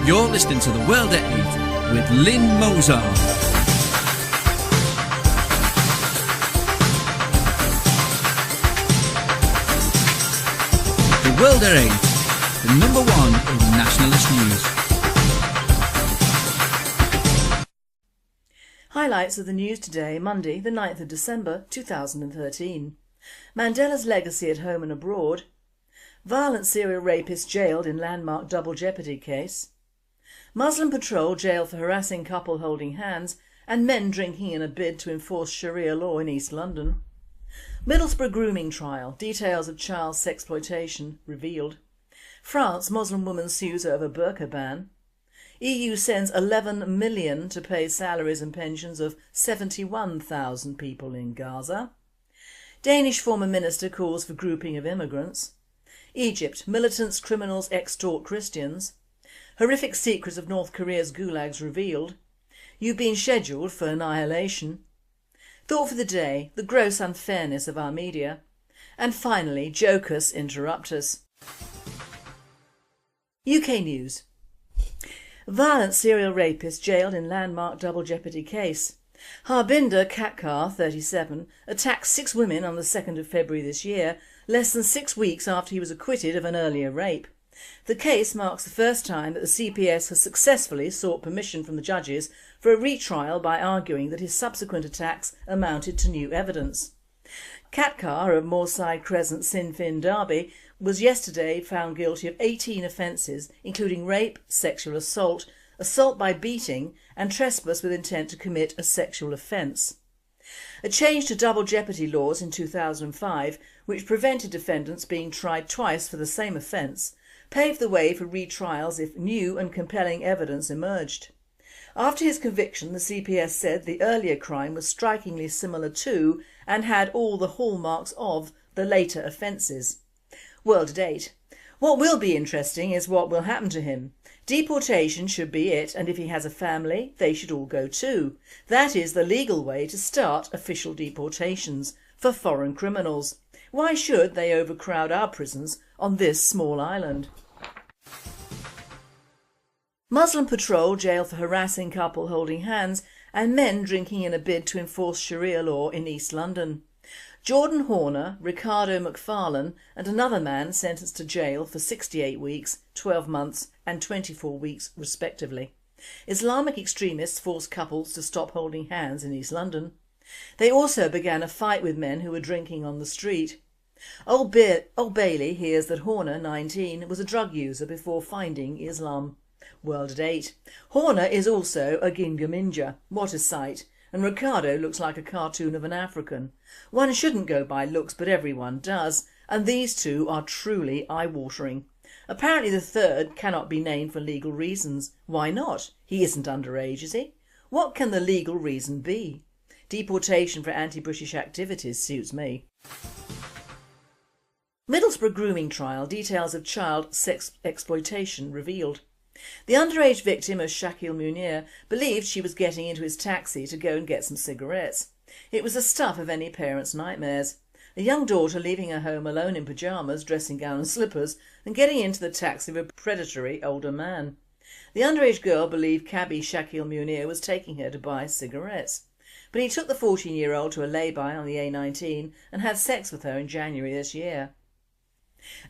You're listening to The World at 8 with Lynn Mozart. The World at 8, the number one in nationalist news. Highlights of the news today, Monday the 9th of December 2013. Mandela's legacy at home and abroad. Violent serial rapist jailed in landmark double jeopardy case. Muslim patrol jail for harassing couple holding hands and men drinking in a bid to enforce Sharia law in East London. Middlesbrough grooming trial, details of child sexploitation revealed. France, Muslim woman sues over burqa ban. EU sends 11 million to pay salaries and pensions of 71,000 people in Gaza. Danish former minister calls for grouping of immigrants. Egypt, militants, criminals extort Christians. Horrific secrets of North Korea's gulags revealed. You've been scheduled for annihilation. Thought for the day, the gross unfairness of our media. And finally, jokers interrupt us. UK news. Violent serial rapist jailed in landmark double jeopardy case. Harbinder Katkar, 37, attacked 6 women on the 2nd of February this year, less than 6 weeks after he was acquitted of an earlier rape. The case marks the first time that the CPS has successfully sought permission from the judges for a retrial by arguing that his subsequent attacks amounted to new evidence. Katkar of Moorside Crescent, Sinn Féin, Derby, was yesterday found guilty of 18 offences, including rape, sexual assault, assault by beating and trespass with intent to commit a sexual offence. A change to double jeopardy laws in 2005, which prevented defendants being tried twice for the same offence, paved the way for retrials if new and compelling evidence emerged. After his conviction, the CPS said the earlier crime was strikingly similar to and had all the hallmarks of the later offences. World at 8. What will be interesting is what will happen to him. Deportation should be it, and if he has a family, they should all go too. That is the legal way to start official deportations for foreign criminals. Why should they overcrowd our prisons on this small island? Muslim patrol jail for harassing couple holding hands and men drinking in a bid to enforce Sharia law in East London. Jordan Horner, Ricardo McFarlane and another man sentenced to jail for 68 weeks, 12 months and 24 weeks respectively. Islamic extremists forced couples to stop holding hands in East London. They also began a fight with men who were drinking on the street. Old Bailey hears that Horner, 19, was a drug user before finding Islam. World at 8. Horner is also a Gingaminja. What a sight. And Ricardo looks like a cartoon of an African. One shouldn't go by looks, but everyone does, and these two are truly eye-watering. Apparently the third cannot be named for legal reasons. Why not? He isn't underage, is he? What can the legal reason be? Deportation for anti-British activities suits me. Middlesbrough grooming trial, details of child sex exploitation revealed. The underage victim of Shakil Munir believed she was getting into his taxi to go and get some cigarettes. It was the stuff of any parent's nightmares. A young daughter leaving her home alone in pyjamas, dressing gown and slippers and getting into the taxi of a predatory older man. The underage girl believed cabbie Shakil Munir was taking her to buy cigarettes. But he took the 14-year-old to a lay-by on the A19 and had sex with her in January this year.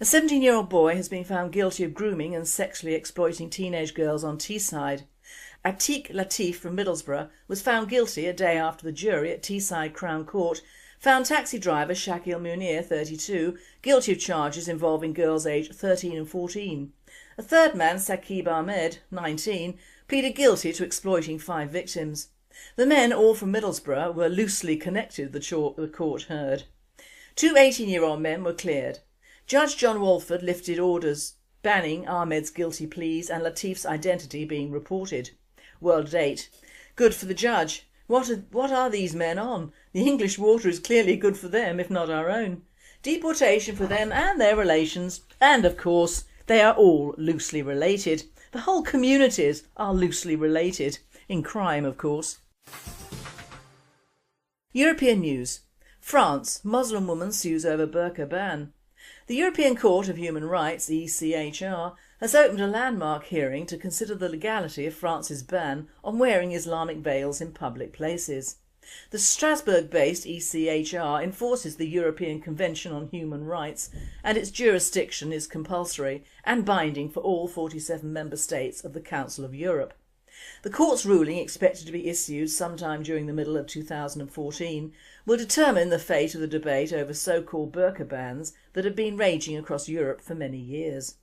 A 17-year-old boy has been found guilty of grooming and sexually exploiting teenage girls on Teesside. Atiq Latif from Middlesbrough was found guilty a day after the jury at Teesside Crown Court found taxi driver Shakil Munir, 32, guilty of charges involving girls aged 13 and 14. A third man, Saqib Ahmed, 19, pleaded guilty to exploiting 5 victims. The men, all from Middlesbrough, were loosely connected, the court heard. 2 18-year-old men were cleared. Judge John Walford lifted orders banning Ahmed's guilty pleas and Latif's identity being reported. World at 8. Good for the judge. What are these men on? The English water is clearly good for them, if not our own. Deportation for them and their relations, and of course they are all loosely related. The whole communities are loosely related, in crime of course. European news. France, Muslim woman sues over burqa ban. The European Court of Human Rights, ECHR, has opened a landmark hearing to consider the legality of France's ban on wearing Islamic veils in public places. The Strasbourg-based ECHR enforces the European Convention on Human Rights, and its jurisdiction is compulsory and binding for all 47 member states of the Council of Europe. The court's ruling, expected to be issued sometime during the middle of 2014, will determine the fate of the debate over so-called burqa bans that have been raging across Europe for many years.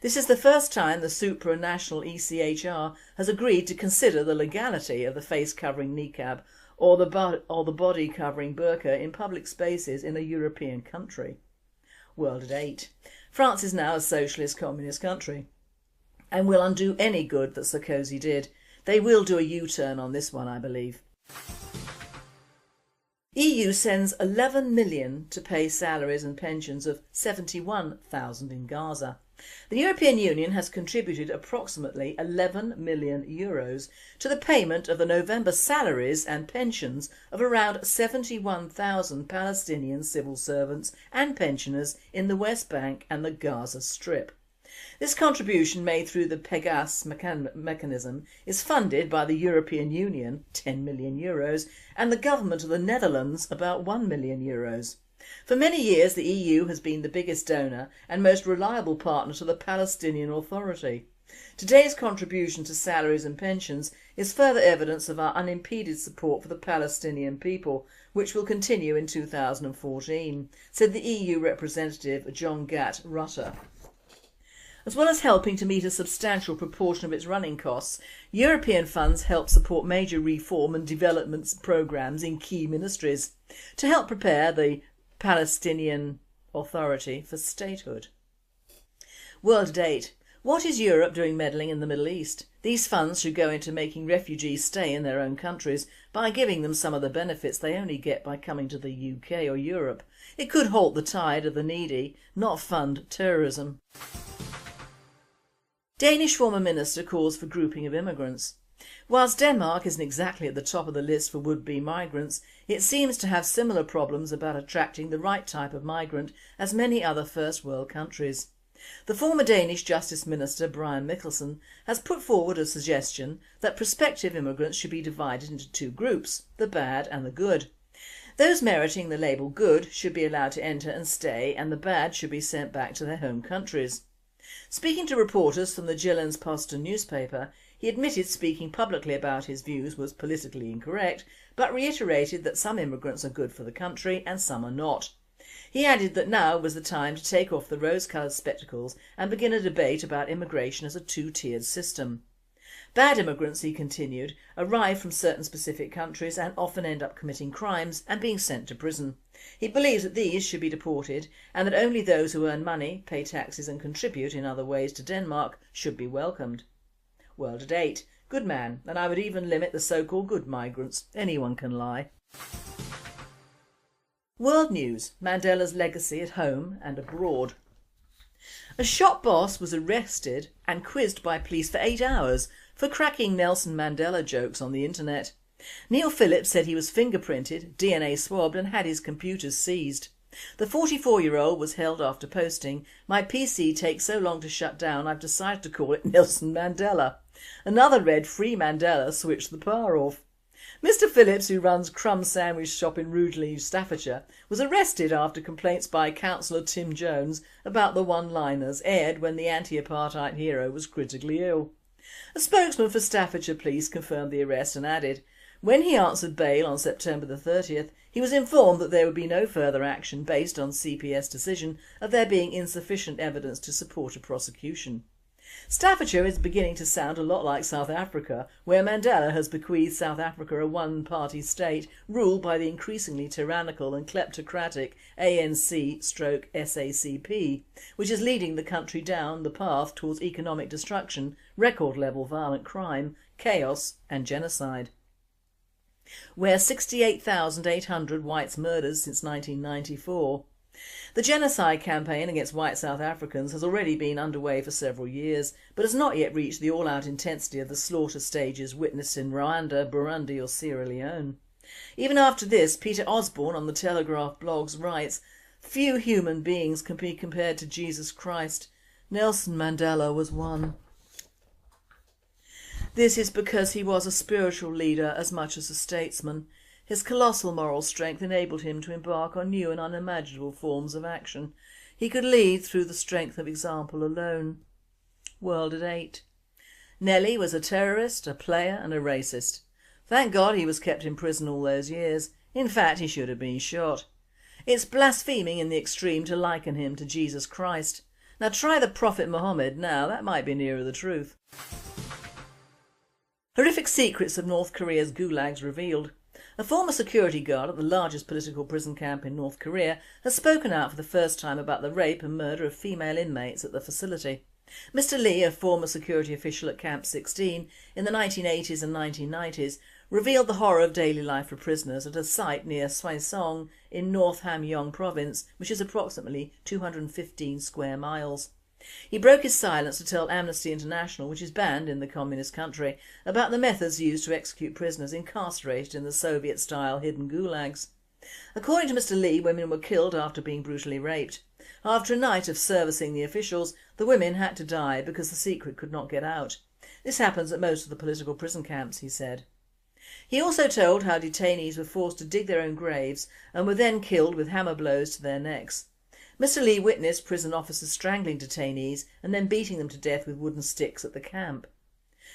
This is the first time the supranational ECHR has agreed to consider the legality of the face-covering niqab or the body-covering burqa in public spaces in a European country. World at 8. France is now a socialist communist country and will undo any good that Sarkozy did. They will do a U-turn on this one, I believe. EU sends 11 million to pay salaries and pensions of 71,000 in Gaza. The European Union has contributed approximately 11 million euros to the payment of the November salaries and pensions of around 71,000 Palestinian civil servants and pensioners in the West Bank and the Gaza Strip. This contribution, made through the Pegasus mechanism, is funded by the European Union, 10 million euros, and the government of the Netherlands, about 1 million euros. For many years the EU has been the biggest donor and most reliable partner to the Palestinian Authority. Today's contribution to salaries and pensions is further evidence of our unimpeded support for the Palestinian people, which will continue in 2014, said the EU representative John Rutter. As well as helping to meet a substantial proportion of its running costs, European funds help support major reform and development programmes in key ministries to help prepare the Palestinian Authority for statehood. World at 8. What is Europe doing meddling in the Middle East? These funds should go into making refugees stay in their own countries by giving them some of the benefits they only get by coming to the UK or Europe. It could halt the tide of the needy, not fund terrorism. Danish former minister calls for grouping of immigrants. Whilst Denmark isn't exactly at the top of the list for would-be migrants, it seems to have similar problems about attracting the right type of migrant as many other first world countries. The former Danish Justice Minister Brian Mikkelsen has put forward a suggestion that prospective immigrants should be divided into two groups, the bad and the good. Those meriting the label good should be allowed to enter and stay, and the bad should be sent back to their home countries. Speaking to reporters from the Jyllands-Posten newspaper, he admitted speaking publicly about his views was politically incorrect, but reiterated that some immigrants are good for the country and some are not. He added that now was the time to take off the rose-coloured spectacles and begin a debate about immigration as a two-tiered system. Bad immigrants, he continued, arrive from certain specific countries and often end up committing crimes and being sent to prison. He believes that these should be deported and that only those who earn money, pay taxes and contribute in other ways to Denmark should be welcomed. World at 8. Good man, and I would even limit the so-called good migrants. Anyone can lie. World News. Mandela's legacy at home and abroad. A shop boss was arrested and quizzed by police for 8 hours for cracking Nelson Mandela jokes on the internet. Neil Phillips said he was fingerprinted, DNA swabbed and had his computers seized. The 44-year-old was held after posting, "My PC takes so long to shut down I've decided to call it Nelson Mandela." Another read, "Free Mandela, switch the power off." Mr Phillips, who runs Crumb Sandwich Shop in Rugeley, Staffordshire, was arrested after complaints by Councillor Tim Jones about the one-liners aired when the anti-apartheid hero was critically ill. A spokesman for Staffordshire Police confirmed the arrest and added, when he answered bail on September the 30th, he was informed that there would be no further action based on CPS decision of there being insufficient evidence to support a prosecution. Staffordshire is beginning to sound a lot like South Africa, where Mandela has bequeathed South Africa a one-party state ruled by the increasingly tyrannical and kleptocratic ANC/SACP, which is leading the country down the path towards economic destruction, record-level violent crime, chaos and genocide. Where 68,800 whites murdered since 1994. The genocide campaign against white South Africans has already been underway for several years, but has not yet reached the all-out intensity of the slaughter stages witnessed in Rwanda, Burundi or Sierra Leone. Even after this, Peter Osborne on the Telegraph blogs writes, Few human beings can be compared to Jesus Christ. Nelson Mandela was one. This is because he was a spiritual leader as much as a statesman. His colossal moral strength enabled him to embark on new and unimaginable forms of action. He could lead through the strength of example alone. World at 8. Nelly was a terrorist, a player and a racist. Thank God he was kept in prison all those years. In fact, he should have been shot. It's blaspheming in the extreme to liken him to Jesus Christ. Now try the Prophet Muhammad now, that might be nearer the truth. Horrific secrets of North Korea's gulags revealed. A former security guard at the largest political prison camp in North Korea has spoken out for the first time about the rape and murder of female inmates at the facility. Mr Lee, a former security official at Camp 16 in the 1980s and 1990s, revealed the horror of daily life for prisoners at a site near Swaesong in North Hamgyong province, which is approximately 215 square miles. He broke his silence to tell Amnesty International, which is banned in the communist country, about the methods used to execute prisoners incarcerated in the Soviet-style hidden gulags. According to Mr Lee, women were killed after being brutally raped. After a night of servicing the officials, the women had to die because the secret could not get out. This happens at most of the political prison camps, he said. He also told how detainees were forced to dig their own graves and were then killed with hammer blows to their necks. Mr Lee witnessed prison officers strangling detainees and then beating them to death with wooden sticks at the camp.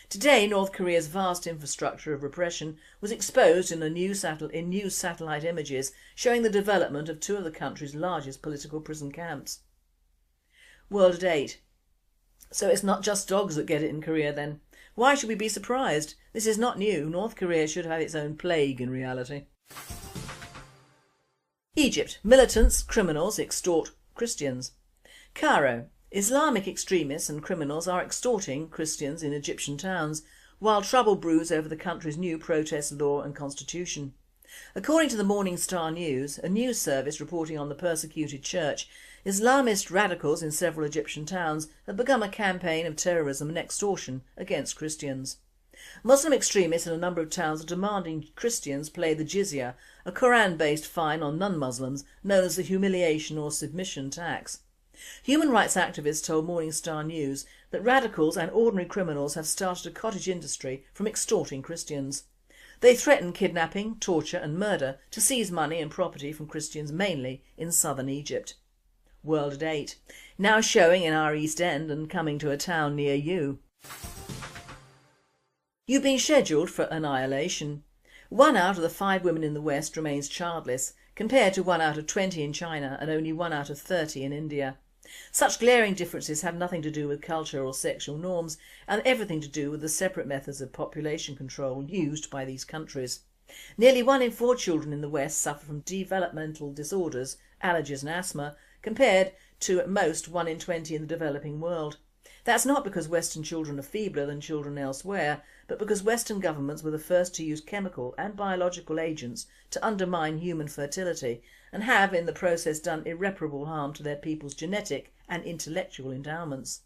Today, North Korea's vast infrastructure of repression was exposed in new satellite images showing the development of two of the country's largest political prison camps. World at 8. So it's not just dogs that get it in Korea then. Why should we be surprised? This is not new. North Korea should have its own plague in reality. Egypt. Militants, criminals extort Christians. Cairo. Islamic extremists and criminals are extorting Christians in Egyptian towns, while trouble brews over the country's new protest law and constitution. According to the Morning Star News, a news service reporting on the persecuted church, Islamist radicals in several Egyptian towns have begun a campaign of terrorism and extortion against Christians. Muslim extremists in a number of towns are demanding Christians pay the jizya, a Quran-based fine on non-Muslims known as the humiliation or submission tax. Human rights activists told Morning Star News that radicals and ordinary criminals have started a cottage industry from extorting Christians. They threaten kidnapping, torture and murder to seize money and property from Christians mainly in southern Egypt. World at 8. Now showing in our East End and coming to a town near you. You've been scheduled for annihilation. 1 out of the 5 women in the West remains childless, compared to 1 out of 20 in China and only 1 out of 30 in India. Such glaring differences have nothing to do with culture or sexual norms and everything to do with the separate methods of population control used by these countries. Nearly 1 in 4 children in the West suffer from developmental disorders, allergies and asthma, compared to at most 1 in 20 in the developing world. That's not because Western children are feebler than children elsewhere, but because Western governments were the first to use chemical and biological agents to undermine human fertility and have in the process done irreparable harm to their people's genetic and intellectual endowments.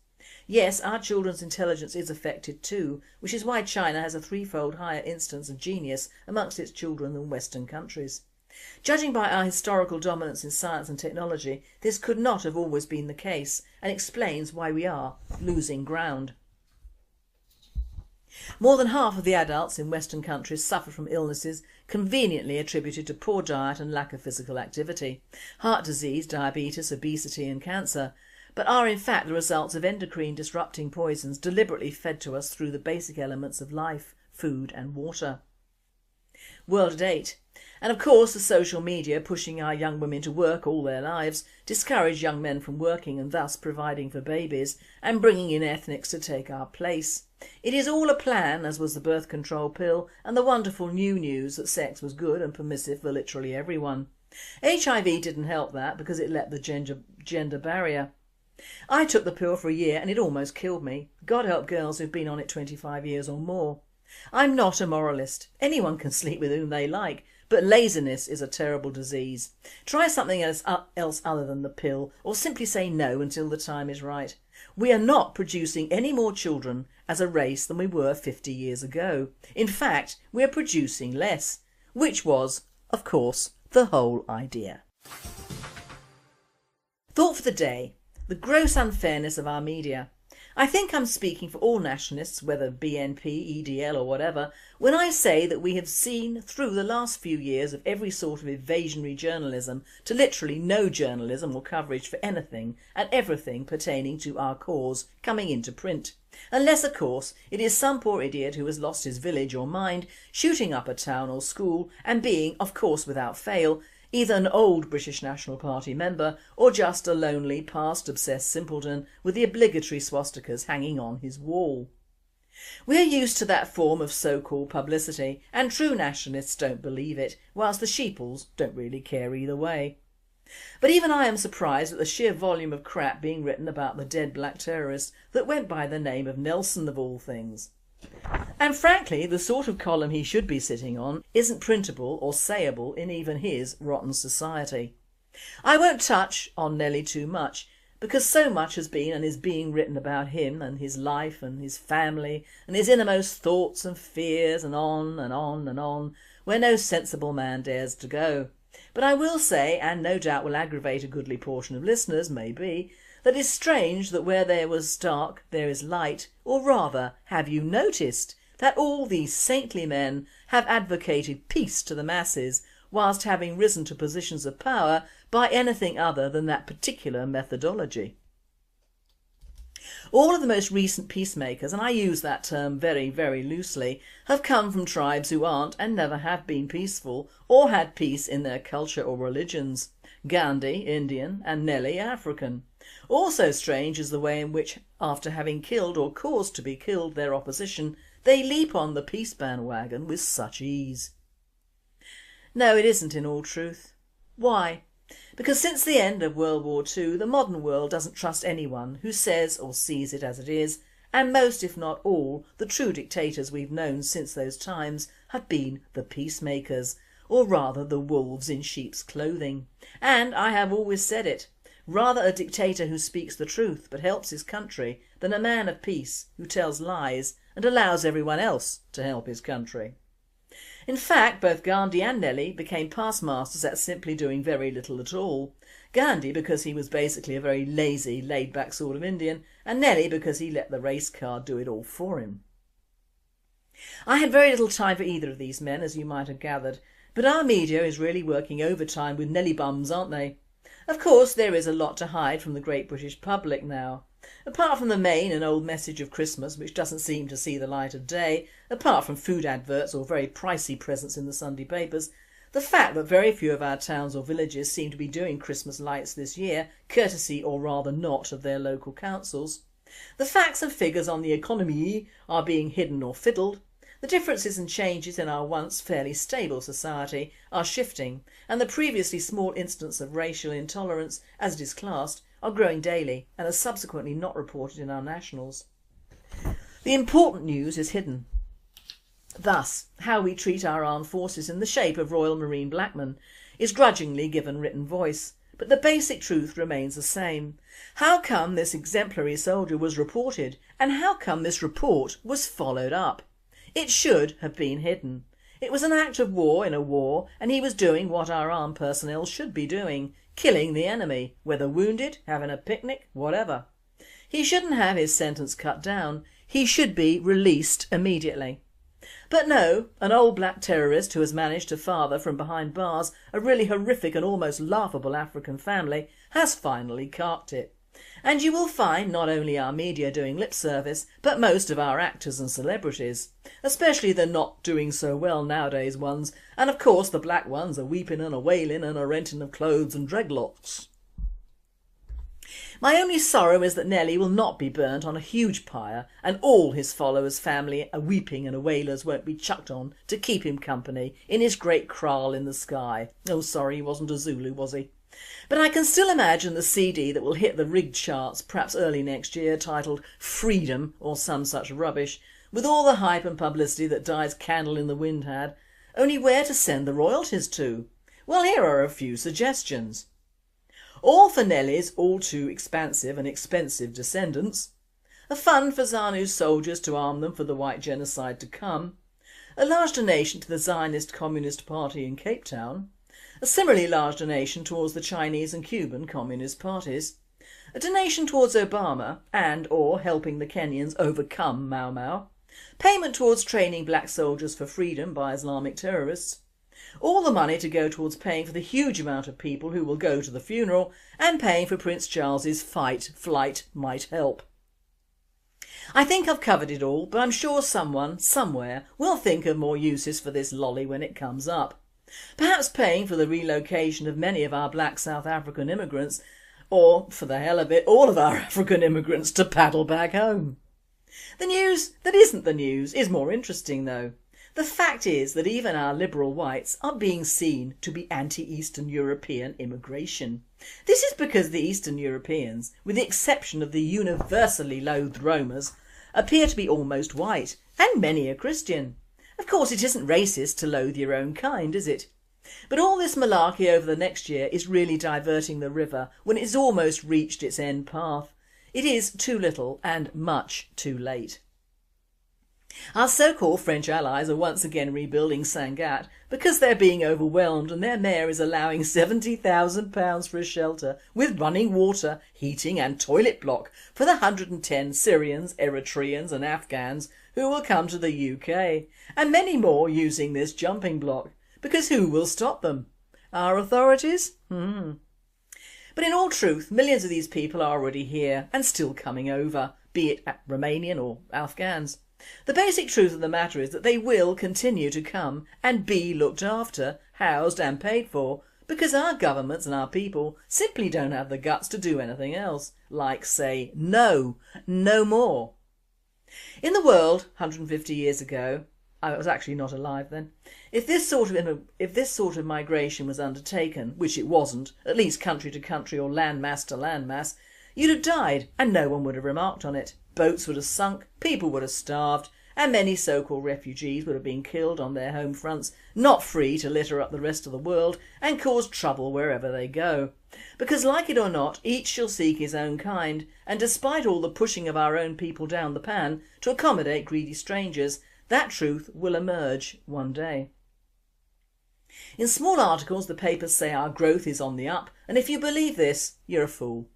Yes, our children's intelligence is affected too, which is why China has a 3-fold higher instance of genius amongst its children than Western countries. Judging by our historical dominance in science and technology, this could not have always been the case and explains why we are losing ground. More than half of the adults in Western countries suffer from illnesses conveniently attributed to poor diet and lack of physical activity, heart disease, diabetes, obesity and cancer, but are in fact the results of endocrine disrupting poisons deliberately fed to us through the basic elements of life, food and water. World at 8. And of course the social media pushing our young women to work all their lives discourage young men from working and thus providing for babies and bringing in ethnics to take our place. It is all a plan, as was the birth control pill and the wonderful new news that sex was good and permissive for literally everyone. HIV didn't help that because it leapt the gender barrier. I took the pill for a year and it almost killed me. God help girls who've been on it 25 years or more. I'm not a moralist. Anyone can sleep with whom they like, but laziness is a terrible disease. Try something else other than the pill, or simply say no until the time is right. We are not producing any more children as a race than we were 50 years ago. In fact, we are producing less, which was, of course, the whole idea. Thought for the day: the gross unfairness of our media. I think I'm speaking for all nationalists, whether BNP, EDL or whatever, when I say that we have seen through the last few years of every sort of evasionary journalism to literally no journalism or coverage for anything and everything pertaining to our cause coming into print. Unless of course it is some poor idiot who has lost his village or mind shooting up a town or school and being, of course without fail, either an old British National Party member or just a lonely past obsessed simpleton with the obligatory swastikas hanging on his wall. We're used to that form of so-called publicity and true nationalists don't believe it, whilst the sheeples don't really care either way. But even I am surprised at the sheer volume of crap being written about the dead black terrorist that went by the name of Nelson of all things. And frankly, the sort of column he should be sitting on isn't printable or sayable in even his rotten society. I won't touch on Nelly too much, because so much has been and is being written about him and his life and his family and his innermost thoughts and fears, and on and on and on, where no sensible man dares to go. But I will say, and no doubt will aggravate a goodly portion of listeners, maybe, that it's strange that where there was dark there is light, or rather, have you noticed that all these saintly men have advocated peace to the masses whilst having risen to positions of power by anything other than that particular methodology? All of the most recent peacemakers, and I use that term very, very loosely, have come from tribes who aren't and never have been peaceful or had peace in their culture or religions. Gandhi, Indian, and Nelly, African. Also strange is the way in which, after having killed or caused to be killed their opposition, they leap on the peace bandwagon with such ease. No, it isn't in all truth. Why? Because since the end of World War II, the modern world doesn't trust anyone who says or sees it as it is, and most, if not all, the true dictators we've known since those times have been the peacemakers, or rather the wolves in sheep's clothing. And I have always said it, rather a dictator who speaks the truth but helps his country than a man of peace who tells lies and allows everyone else to help his country. In fact, both Gandhi and Nelly became past masters at simply doing very little at all. Gandhi because he was basically a very lazy, laid-back sort of Indian, and Nelly because he let the race card do it all for him. I had very little time for either of these men, as you might have gathered, but our media is really working overtime with Nelly bums, aren't they? Of course there is a lot to hide from the great British public now. Apart from the main and old message of Christmas, which doesn't seem to see the light of day, apart from food adverts or very pricey presents in the Sunday papers, the fact that very few of our towns or villages seem to be doing Christmas lights this year, courtesy or rather not of their local councils, the facts and figures on the economy are being hidden or fiddled, the differences and changes in our once fairly stable society are shifting, and the previously small instance of racial intolerance, as it is classed, are growing daily and are subsequently not reported in our nationals. The important news is hidden. Thus, how we treat our armed forces in the shape of Royal Marine blackmen is grudgingly given written voice, but the basic truth remains the same. How come this exemplary soldier was reported, and how come this report was followed up? It should have been hidden. It was an act of war in a war, and he was doing what our armed personnel should be doing, killing the enemy, whether wounded, having a picnic, whatever. He shouldn't have his sentence cut down. He should be released immediately. But no, an old black terrorist who has managed to father from behind bars a really horrific and almost laughable African family has finally carked it. And you will find not only our media doing lip service, but most of our actors and celebrities, especially the not doing so well nowadays ones, and of course the black ones are weeping and a wailing and a renting of clothes and dreadlocks. My only sorrow is that Nelly will not be burnt on a huge pyre, and all his followers' family a weeping and a wailers won't be chucked on to keep him company in his great kraal in the sky. Oh sorry, he wasn't a Zulu, was he? But I can still imagine the CD that will hit the rigged charts perhaps early next year, titled Freedom or some such rubbish, with all the hype and publicity that Di's Candle in the Wind had, only where to send the royalties to? Well, here are a few suggestions. All for Nelly's all too expansive and expensive descendants, a fund for ZANU's soldiers to arm them for the white genocide to come, a large donation to the Zionist Communist Party in Cape Town, a similarly large donation towards the Chinese and Cuban Communist parties, a donation towards Obama and or helping the Kenyans overcome Mau Mau, payment towards training black soldiers for freedom by Islamic terrorists, all the money to go towards paying for the huge amount of people who will go to the funeral and paying for Prince Charles's flight might help. I think I've covered it all, but I'm sure someone, somewhere, will think of more uses for this lolly when it comes up. Perhaps paying for the relocation of many of our black South African immigrants, or, for the hell of it, all of our African immigrants to paddle back home. The news that isn't the news is more interesting though. The fact is that even our liberal whites are being seen to be anti-Eastern European immigration. This is because the Eastern Europeans, with the exception of the universally loathed Romas, appear to be almost white, and many are Christian. Of course it isn't racist to loathe your own kind, is it? But all this malarkey over the next year is really diverting the river when it's almost reached its end path. It is too little and much too late. Our so-called French allies are once again rebuilding Sangatte because they're being overwhelmed and their mayor is allowing £70,000 for a shelter with running water, heating and toilet block for the 110 Syrians, Eritreans and Afghans who will come to the UK, and many more using this jumping block, because who will stop them? Our authorities? But in all truth, millions of these people are already here and still coming over, be it Romanian or Afghans. The basic truth of the matter is that they will continue to come and be looked after, housed and paid for, because our governments and our people simply don't have the guts to do anything else, like say no more. In the world 150 years ago, I was actually not alive then, if this sort of migration was undertaken, which it wasn't, at least country to country or landmass to landmass, you'd have died and no one would have remarked on it. Boats would have sunk, people would have starved, and many so-called refugees would have been killed on their home fronts, not free to litter up the rest of the world and cause trouble wherever they go. Because like it or not, each shall seek his own kind, and despite all the pushing of our own people down the pan to accommodate greedy strangers, that truth will emerge one day. In small articles the papers say our growth is on the up, and if you believe this, you're a fool.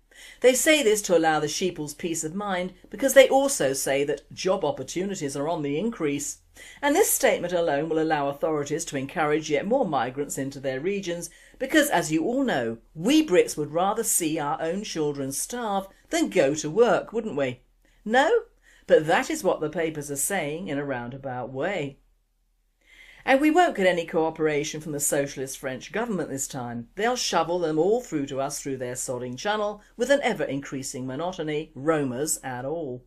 They say this to allow the sheeple's peace of mind because they also say that job opportunities are on the increase. And this statement alone will allow authorities to encourage yet more migrants into their regions because, as you all know, we Brits would rather see our own children starve than go to work, wouldn't we? No? But that is what the papers are saying in a roundabout way. And we won't get any cooperation from the socialist French government this time. They'll shovel them all through to us through their sodding channel with an ever-increasing monotony, Romas and all.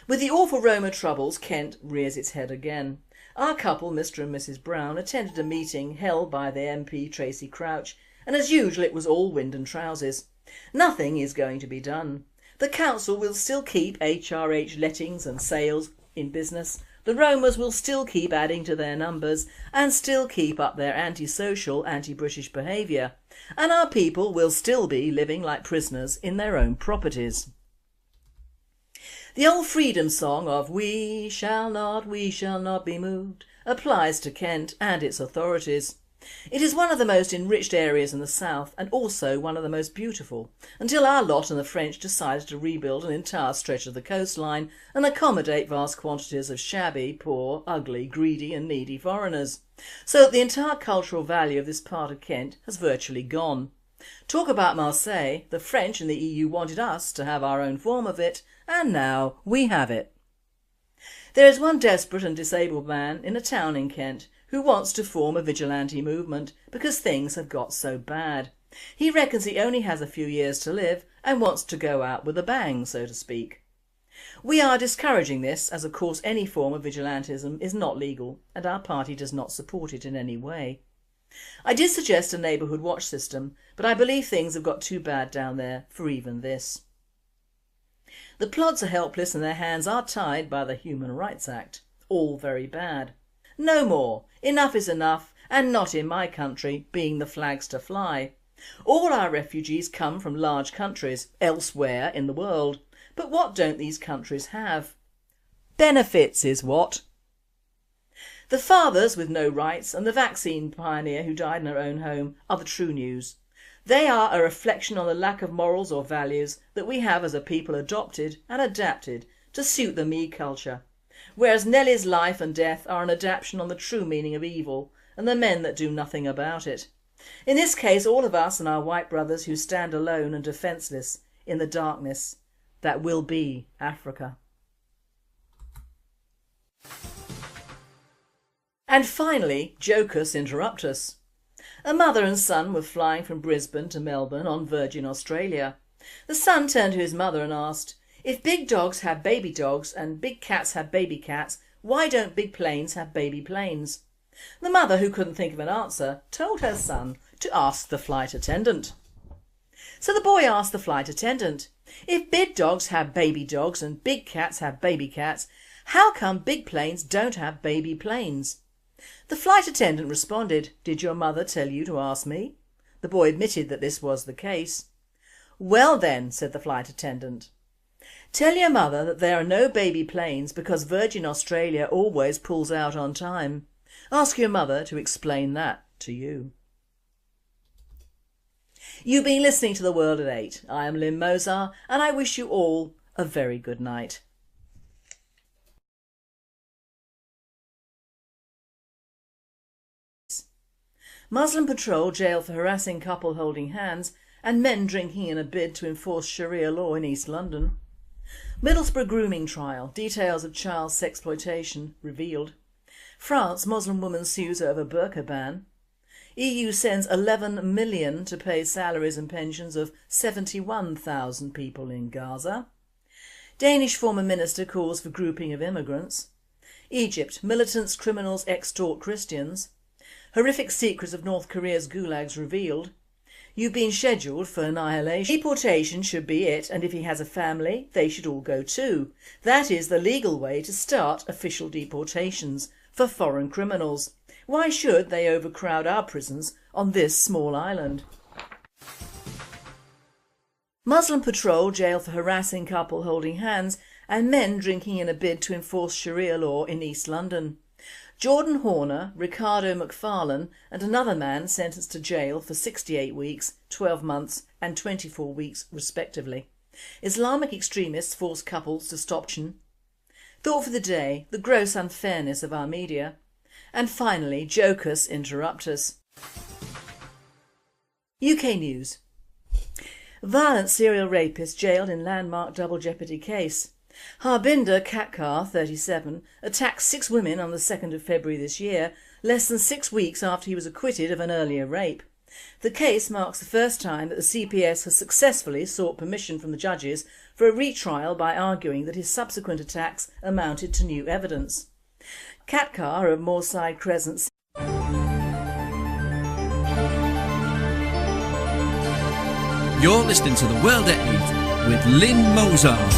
With the awful Roma troubles, Kent rears its head again. Our couple, Mr and Mrs Brown, attended a meeting held by their MP Tracy Crouch, and as usual it was all wind and trousers. Nothing is going to be done. The council will still keep HRH lettings and sales in business. The Romas will still keep adding to their numbers and still keep up their antisocial, anti-British behaviour, and our people will still be living like prisoners in their own properties. The old freedom song of we shall not be moved applies to Kent and its authorities. It is one of the most enriched areas in the south and also one of the most beautiful, until our lot and the French decided to rebuild an entire stretch of the coastline and accommodate vast quantities of shabby, poor, ugly, greedy and needy foreigners, so that the entire cultural value of this part of Kent has virtually gone. Talk about Marseille, the French and the EU wanted us to have our own form of it, and now we have it. There is one desperate and disabled man in a town in Kent who wants to form a vigilante movement because things have got so bad. He reckons he only has a few years to live and wants to go out with a bang, so to speak. We are discouraging this, as of course any form of vigilantism is not legal and our party does not support it in any way. I did suggest a neighbourhood watch system, but I believe things have got too bad down there for even this. The plods are helpless and their hands are tied by the Human Rights Act. All very bad. No more. Enough is enough, and not in my country being the flags to fly. All our refugees come from large countries elsewhere in the world, but what don't these countries have? Benefits is what. The fathers with no rights and the vaccine pioneer who died in her own home are the true news. They are a reflection on the lack of morals or values that we have as a people adopted and adapted to suit the me culture, whereas Nellie's life and death are an adaptation on the true meaning of evil and the men that do nothing about it. In this case, all of us and our white brothers who stand alone and defenceless in the darkness that will be Africa. And finally, Jocus Interruptus. A mother and son were flying from Brisbane to Melbourne on Virgin Australia. The son turned to his mother and asked, "If big dogs have baby dogs and big cats have baby cats, why don't big planes have baby planes?" The mother, who couldn't think of an answer, told her son to ask the flight attendant. So the boy asked the flight attendant, "If big dogs have baby dogs and big cats have baby cats, how come big planes don't have baby planes?" The flight attendant responded, "Did your mother tell you to ask me?" The boy admitted that this was the case. "Well then," said the flight attendant, "tell your mother that there are no baby planes because Virgin Australia always pulls out on time. Ask your mother to explain that to you." You've been listening to The World at 8. I am Lynn Mozar and I wish you all a very good night. Muslim patrol jail for harassing couple holding hands and men drinking in a bid to enforce Sharia law in East London. Middlesbrough grooming trial, details of child sexploitation revealed. France, Muslim woman sues over burqa ban. EU sends 11 million to pay salaries and pensions of 71,000 people in Gaza. Danish former minister calls for grouping of immigrants. Egypt, militants, criminals extort Christians. Horrific secrets of North Korea's gulags revealed. You've been scheduled for annihilation. Deportation should be it, and if he has a family, they should all go too. That is the legal way to start official deportations for foreign criminals. Why should they overcrowd our prisons on this small island? Muslim patrol jail for harassing couple holding hands and men drinking in a bid to enforce Sharia law in East London. Jordan Horner, Ricardo McFarlane and another man sentenced to jail for 68 weeks, 12 months and 24 weeks respectively. Islamic extremists force couples to stop. Thought for the day, the gross unfairness of our media. And finally, Jocus Interruptus. UK News. Violent serial rapist jailed in landmark double jeopardy case. Harbinder Katkar, 37, attacked 6 women on the 2nd of February this year, less than 6 weeks after he was acquitted of an earlier rape. The case marks the first time that the CPS has successfully sought permission from the judges for a retrial by arguing that his subsequent attacks amounted to new evidence. Katkar of Moorside Crescent. You're listening to The World at 8 with Lynn Mozart.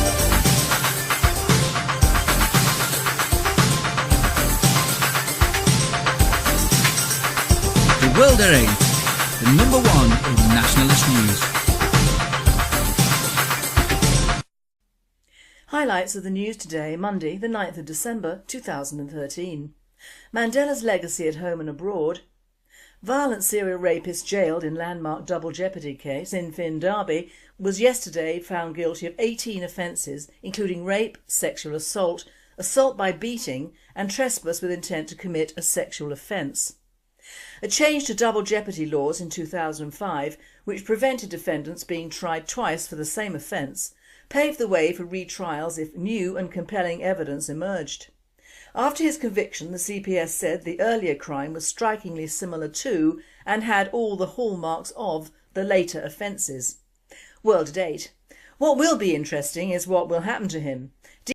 The World at 8, the number one in nationalist news. Highlights of the news today, Monday the 9th of December 2013. Mandela's legacy at home and abroad. Violent serial rapist jailed in landmark double jeopardy case in Finn Derby was yesterday found guilty of 18 offences including rape, sexual assault, assault by beating and trespass with intent to commit a sexual offence. A change to double jeopardy laws in 2005, which prevented defendants being tried twice for the same offence, paved the way for retrials if new and compelling evidence emerged. After his conviction, the CPS said the earlier crime was strikingly similar to and had all the hallmarks of the later offences. World at 8. What will be interesting is what will happen to him.